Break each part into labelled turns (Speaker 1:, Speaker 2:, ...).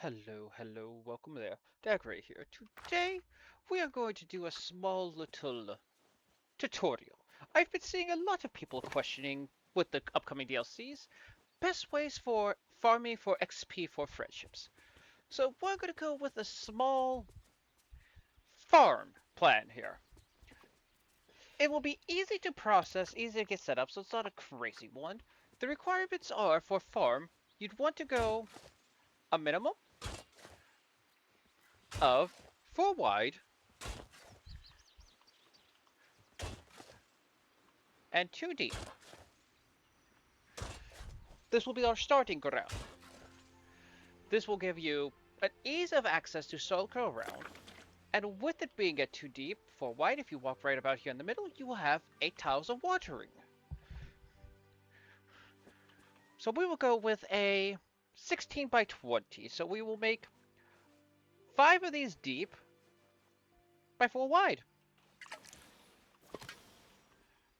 Speaker 1: Hello, welcome there. Dagray here. Today, we are going to do a small little tutorial. I've been seeing a lot of people questioning with the upcoming DLCs, best ways for farming for XP for friendships. So we're going to go with a small farm plan here. It will be easy to process, easy to get set up, so it's not a crazy one. The requirements are for farm, you'd want to go a minimum of 4 wide and 2 deep. This will be our starting ground. This will give you an ease of access to circle around, and with it being at 2 deep, 4 wide, if you walk right about here in the middle, you will have 8 tiles of watering. So we will go with a 16 by 20, so we will make 5 of these deep by 4 wide.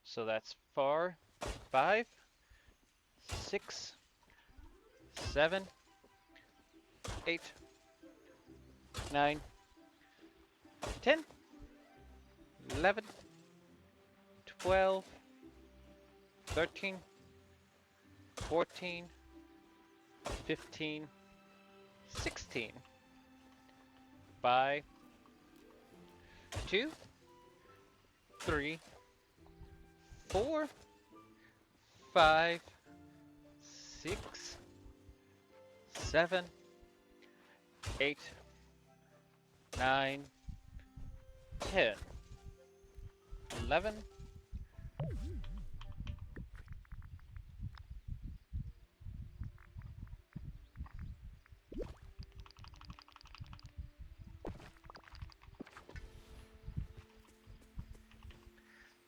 Speaker 1: So that's 4, 5, 6, 7, 8, 9, 10, 11, 12, 13, 14, 15, 16 by 2, 3, 4, 5, 6, 7, 8, 9, 10, 11,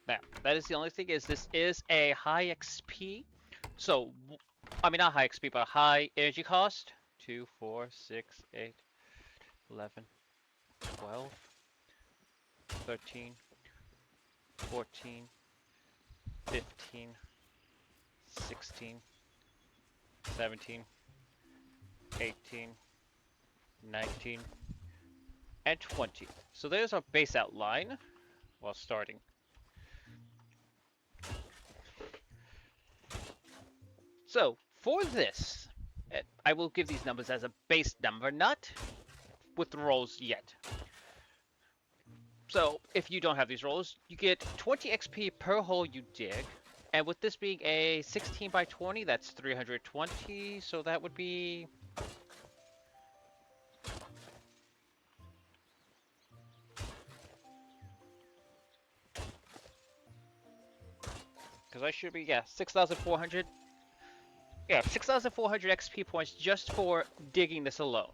Speaker 1: now, that is the only thing is this is a high XP. So, I mean not high XP, but high energy cost. 2, 4, 6, 8, 11, 12, 13, 14, 15, 16, 17, 18, 19, and 20. So there's our base outline while starting. So for this, I will give these numbers as a base number, not with rolls yet. So if you don't have these rolls, you get 20 XP per hole you dig. And with this being a 16 by 20, that's 320. So that would be... Because I should be, yeah, 6,400. Yeah, 6,400 XP points just for digging this alone.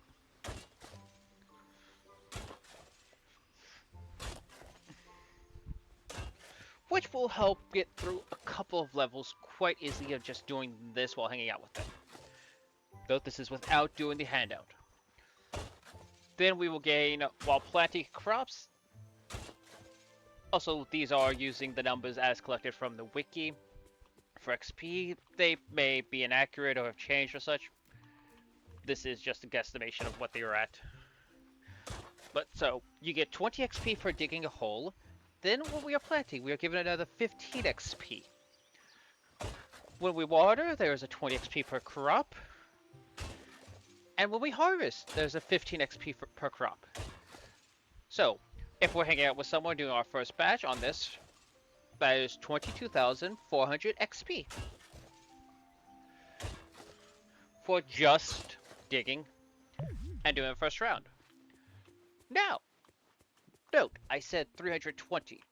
Speaker 1: Which will help get through a couple of levels quite easily of just doing this while hanging out with them. Though this is without doing the handout. Then we will gain, while planting crops, also these are using the numbers as collected from the wiki. For XP, they may be inaccurate or have changed or such. This is just a guesstimation of what they are at. But so, you get 20 XP for digging a hole. Then when we are planting, we are given another 15 XP. When we water, there is a 20 XP per crop. And when we harvest, there's a 15 XP per crop. So, if we're hanging out with someone doing our first batch on this, that is 22,400 XP. For just digging and doing the first round. Now, note, I said 320.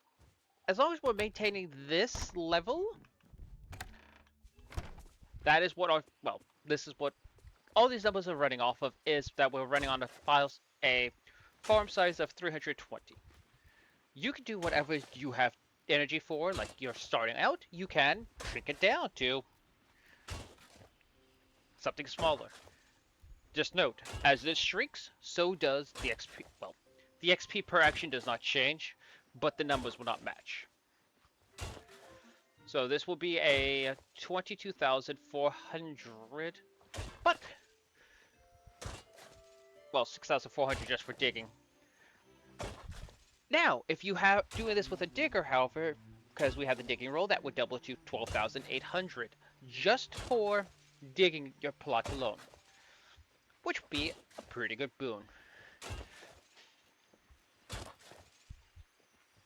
Speaker 1: As long as we're maintaining this level, that is what our, well, this is what all these numbers are running off of, is that we're running on a farm size of 320. You can do whatever you have energy for, like you're starting out, you can shrink it down to something smaller. Just note, as this shrinks, so does the XP. Well, the XP per action does not change, but the numbers will not match. So this will be a 22,400, but well, 6,400 just for digging. Now, if you have doing this with a digger, however, because we have the digging roll, that would double to 12,800 just for digging your plot alone, which would be a pretty good boon.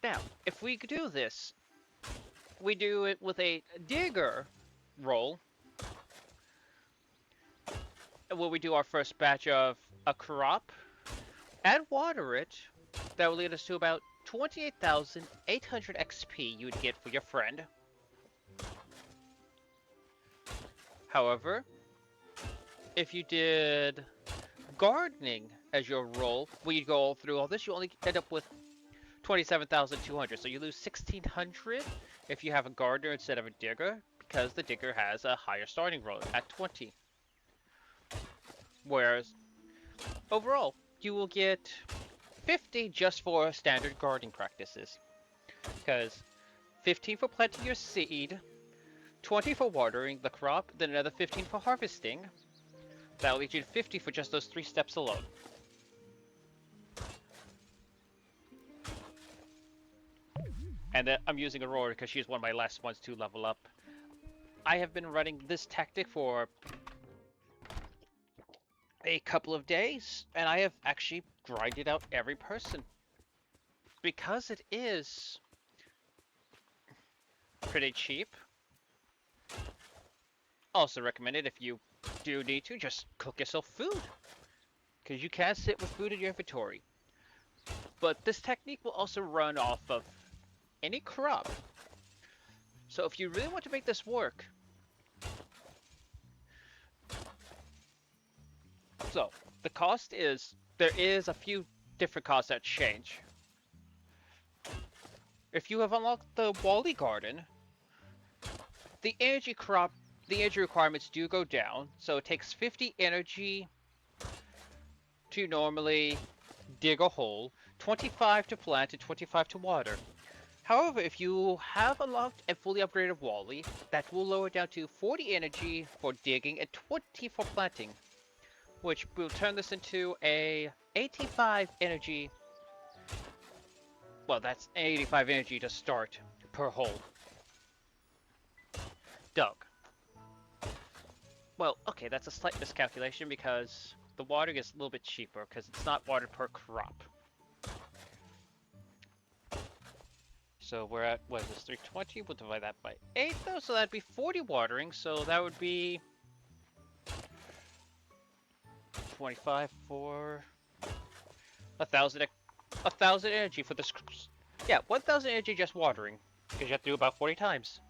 Speaker 1: Now, if we do this, we do it with a digger roll, where we do our first batch of a crop and water it. That will lead us to about 28,800 XP you would get for your friend. However, if you did gardening as your role, where you go through all this, you only end up with 27,200. So you lose 1,600 if you have a gardener instead of a digger, because the digger has a higher starting roll at 20. Whereas, overall, you will get 50 just for standard gardening practices. Because 15 for planting your seed, 20 for watering the crop, then another 15 for harvesting. That'll lead you to 50 for just those 3 steps alone. And then I'm using Aurora because she's one of my last ones to level up. I have been running this tactic for a couple of days, and I have actually grinded out every person. Because it is pretty cheap. Also recommended if you do need to, just cook yourself food. Because you can sit with food in your inventory. But this technique will also run off of any crop. So if you really want to make this work, so the cost is, there is a few different costs that change. If you have unlocked the Wally Garden, the energy requirements do go down. So it takes 50 energy to normally dig a hole, 25 to plant, and 25 to water. However, if you have unlocked and fully upgraded Wally, that will lower down to 40 energy for digging and 20 for planting, which will turn this into a 85 energy. Well, that's 85 energy to start per hole. Dug. Well, okay, that's a slight miscalculation because the watering is a little bit cheaper because it's not watered per crop. So we're at, what is this, 320? We'll divide that by 8 though, so that'd be 40 watering, so that would be 25 for 1,000 energy for this. Yeah, 1,000 energy just watering, because you have to do about 40 times.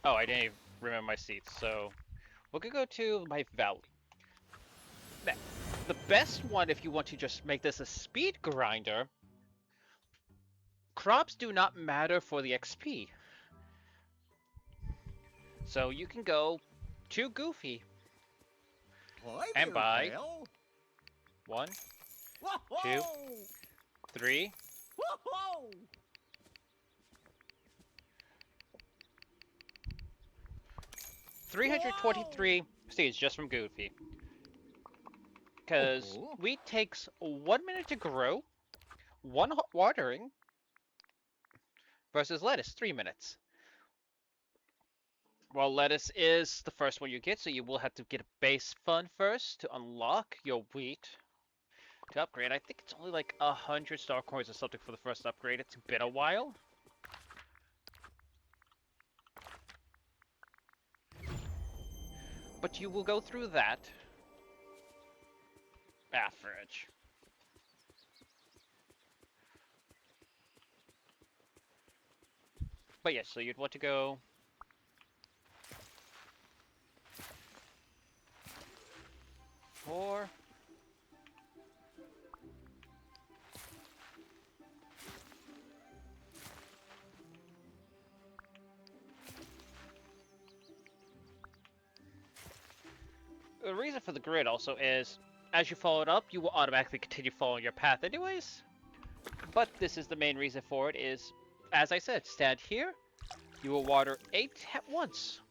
Speaker 1: Oh, I didn't even remember my seats, so we're gonna go to my valley. Now, the best one if you want to just make this a speed grinder, crops do not matter for the XP. So you can go to Goofy and buy 1, 2, 3, 323 seeds just from Goofy. Because wheat takes 1 minute to grow, 1 watering, versus lettuce, 3 minutes. Well, lettuce is the first one you get, so you will have to get a base fund first to unlock your wheat. To upgrade, I think it's only like 100 star coins or something for the first upgrade. It's been a while. But you will go through that. Fridge. But yes, so you'd want to go... Four. The reason for the grid also is, as you follow it up, you will automatically continue following your path anyways. But this is the main reason for it is, as I said, stand here. You will water 8 at once.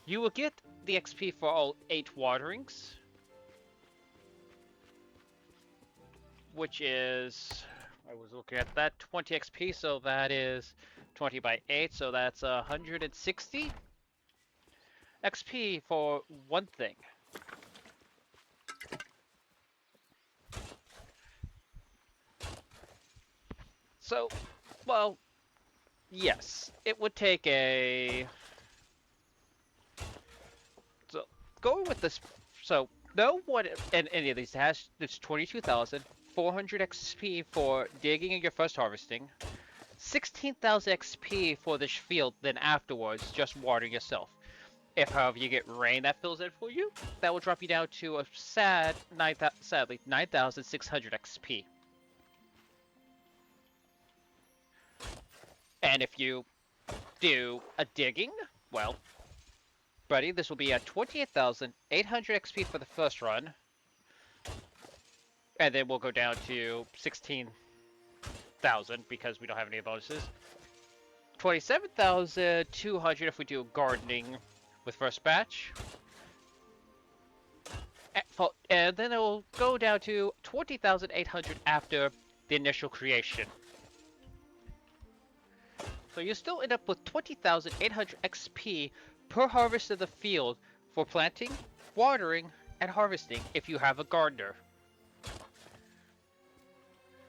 Speaker 1: You will get the XP for all 8 waterings, which is, I was looking at that, 20 XP, so that is 20 by 8, so that's 160 XP for one thing. So, well, yes, it would take a... So, going with this, so, know what in any of these has, it's 22,400 XP for digging in your first harvesting, 16,000 XP for this field, then afterwards, just watering yourself. If, however, you get rain that fills in for you, that will drop you down to a sadly, 9,600 XP. And if you do a digging, well, buddy, this will be at 28,800 XP for the first run. And then we'll go down to 16,000 because we don't have any bonuses. 27,200 if we do gardening with first batch. And then it will go down to 20,800 after the initial creation. So you still end up with 20,800 XP per harvest of the field for planting, watering, and harvesting if you have a gardener.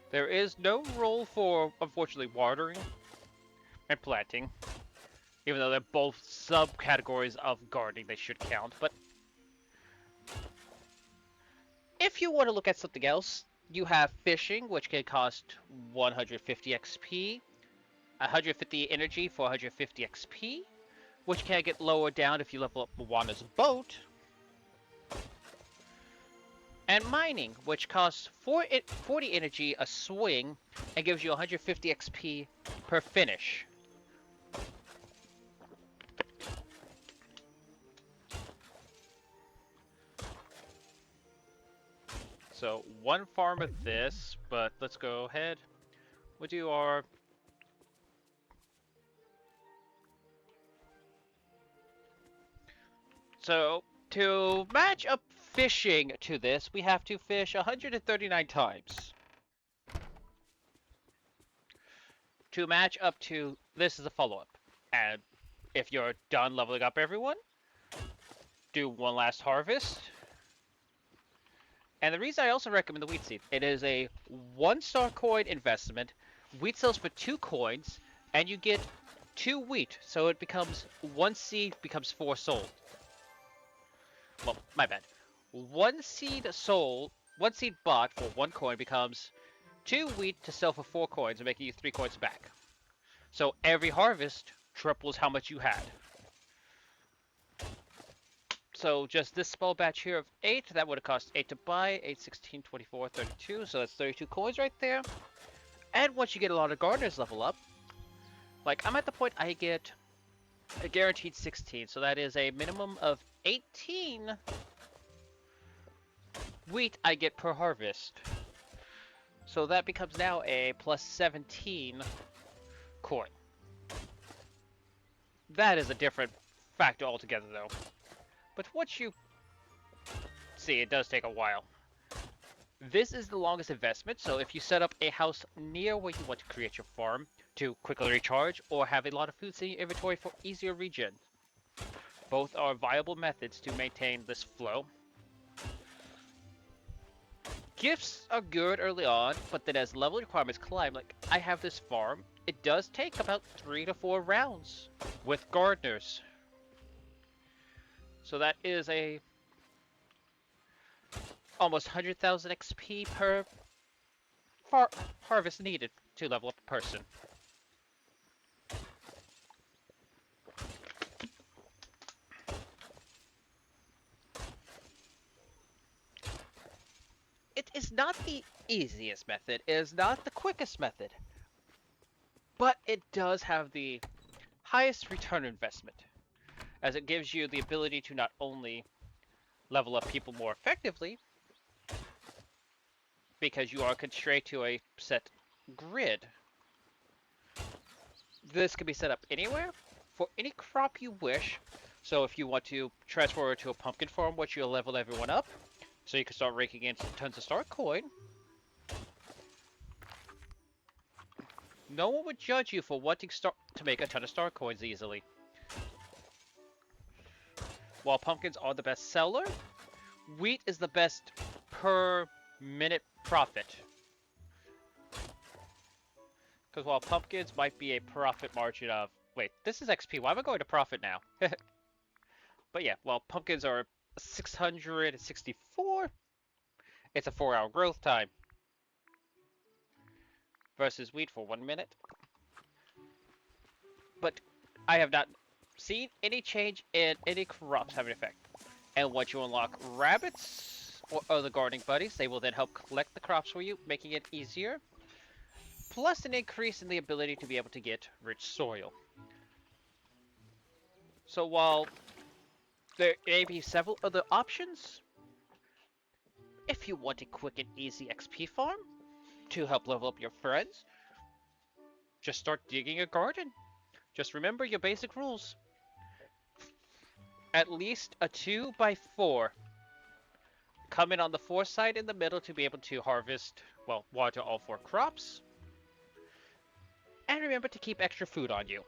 Speaker 1: There is no role for, unfortunately, watering and planting. Even though they're both subcategories of gardening, they should count. But if you want to look at something else, you have fishing, which can cost 150 XP. 150 energy for 150 XP, which can get lowered down if you level up Moana's boat. And mining, which costs 40 energy a swing and gives you 150 XP per finish. So one farm of this, but let's go ahead. We'll do our... So, to match up fishing to this, we have to fish 139 times. To match up to this is a follow-up. And if you're done leveling up everyone, do one last harvest. And the reason I also recommend the wheat seed, it is a 1-star coin investment. Wheat sells for 2 coins, and you get 2 wheat. So it becomes 1 seed becomes 4 sold. Well, my bad. 1 seed sold, 1 seed bought for 1 coin becomes 2 wheat to sell for 4 coins, making you 3 coins back. So every harvest triples how much you had. So just this small batch here of 8, that would have cost 8 to buy, 8, 16, 24, 32, so that's 32 coins right there. And once you get a lot of gardeners level up, like I'm at the point I get a guaranteed 16, so that is a minimum of 18 wheat I get per harvest. So that becomes now a plus 17 coin. That is a different factor altogether though. But once you see, it does take a while. This is the longest investment, so if you set up a house near where you want to create your farm to quickly recharge or have a lot of foods in your inventory for easier regen, both are viable methods to maintain this flow. Gifts are good early on, but then as level requirements climb, like I have this farm, it does take about 3 to 4 rounds with gardeners. So that is a almost 100,000 XP per harvest needed to level up a person. It is not the easiest method, it is not the quickest method, but it does have the highest return investment, as it gives you the ability to not only level up people more effectively, because you are constrained to a set grid, This can be set up anywhere for any crop you wish. So if you want to transfer it to a pumpkin farm, which you'll level everyone up, so you can start raking in tons of star coin, no one would judge you for wanting to make a ton of star coins easily. While pumpkins are the best seller, wheat is the best per minute profit. Because while pumpkins might be a profit margin of... Wait, this is XP. Why am I going to profit now? But yeah, while pumpkins are 664, it's a 4-hour growth time. Versus wheat for 1 minute. But I have not seen any change in any crops have an effect. And once you unlock rabbits or other gardening buddies, they will then help collect the crops for you, making it easier. Plus an increase in the ability to be able to get rich soil. So while there may be several other options, if you want a quick and easy XP farm to help level up your friends, just start digging a garden. Just remember your basic rules. At least a 2x4. Come in on the 4 side in the middle to be able to harvest, well, water all 4 crops. And remember to keep extra food on you.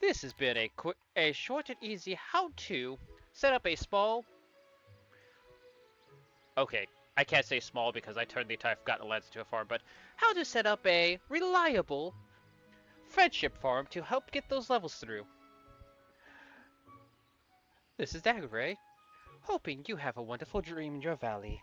Speaker 1: This has been a short and easy how-to set up a small... Okay, I can't say small because I turned the entire Forgotten Lands into a farm, but how to set up a reliable friendship farm to help get those levels through. This is Daggeray, hoping you have a wonderful dream in your valley.